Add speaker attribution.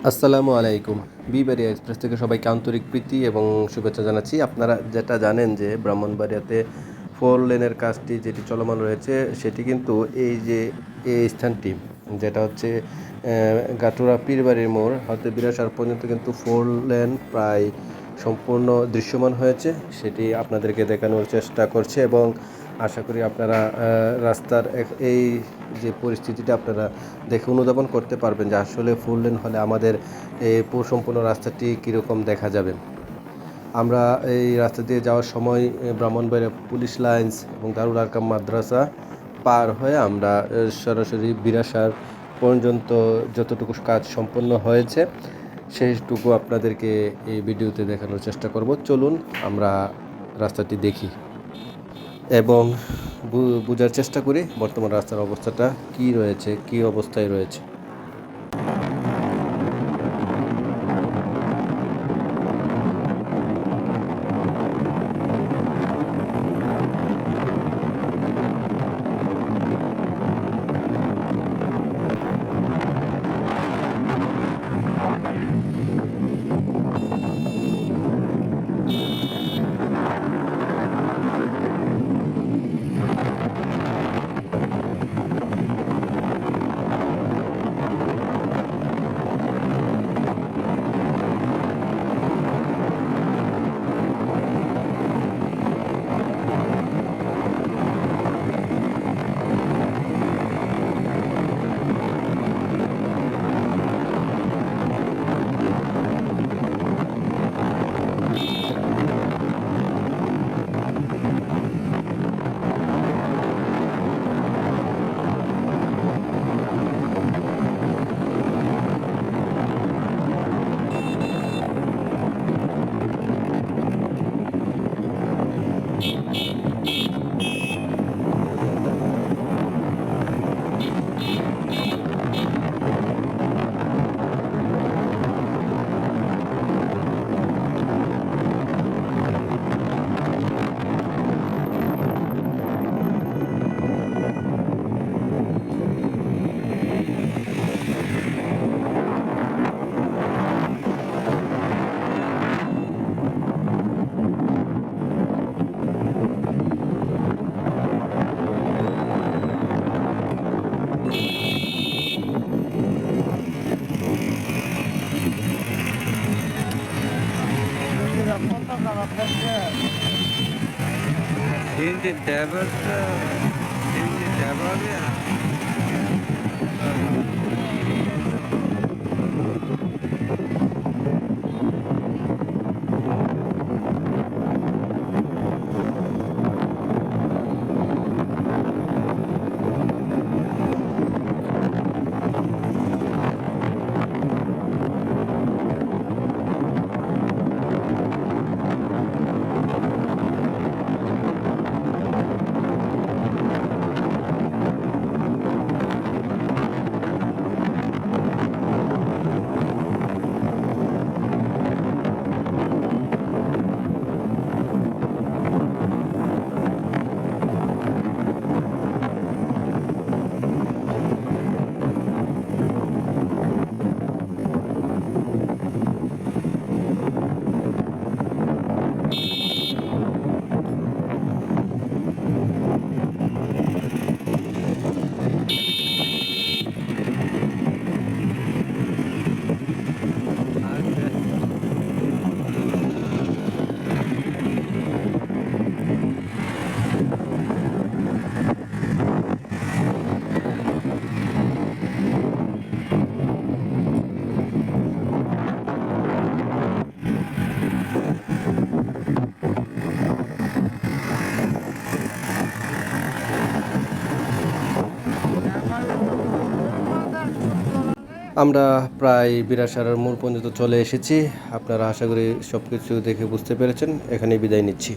Speaker 1: আসসালামু আলাইকুম। বিবাড়িয়া এক্সপ্রেস থেকে সবাইকে আন্তরিক প্রীতি এবং শুভেচ্ছা জানাচ্ছি। আপনারা যেটা জানেন যে ব্রাহ্মণবাড়িয়াতে 4 লেনের কাজটি যেটি চলমান রয়েছে সেটি কিন্তু এই স্থানটি যেটা হচ্ছে গাটুরা পীরবাড়ির মোড় হতে বিরাসার পর্যন্ত কিন্তু 4 লেন প্রায় সম্পূর্ণ দৃশ্যমান হয়েছে। সেটি আপনাদেরকে দেখানোর চেষ্টা করছে এবং আশা করি আপনারা রাস্তার এই যে পরিস্থিতিটা আপনারা দেখে অনুধাবন করতে পারবেন যে আসলে 4 লেন হলে আমাদের এই সম্পূর্ণ রাস্তাটি কীরকম দেখা যাবে। আমরা এই রাস্তা দিয়ে যাওয়ার সময় ব্রাহ্মণবাড়িয়া পুলিশ লাইন্স এবং দারুল আরকাম মাদ্রাসা পার হয়ে আমরা সরাসরি বিরাসার পর্যন্ত যতটুকু কাজ সম্পন্ন হয়েছে সেইটুকু আপনাদেরকে এই ভিডিওতে দেখানোর চেষ্টা করব। চলুন আমরা রাস্তাটি দেখি এবং বোঝার চেষ্টা করি বর্তমান রাস্তার অবস্থাটা কী অবস্থায় রয়েছে।
Speaker 2: Hindi Devas, Hindi Devas.
Speaker 1: আমরা প্রায় বিরাসার মোড় পর্যন্ত চলে এসেছি। আপনারা আশা করি সব কিছু দেখে বুঝতে পেরেছেন। এখানেই বিদায় নিচ্ছি।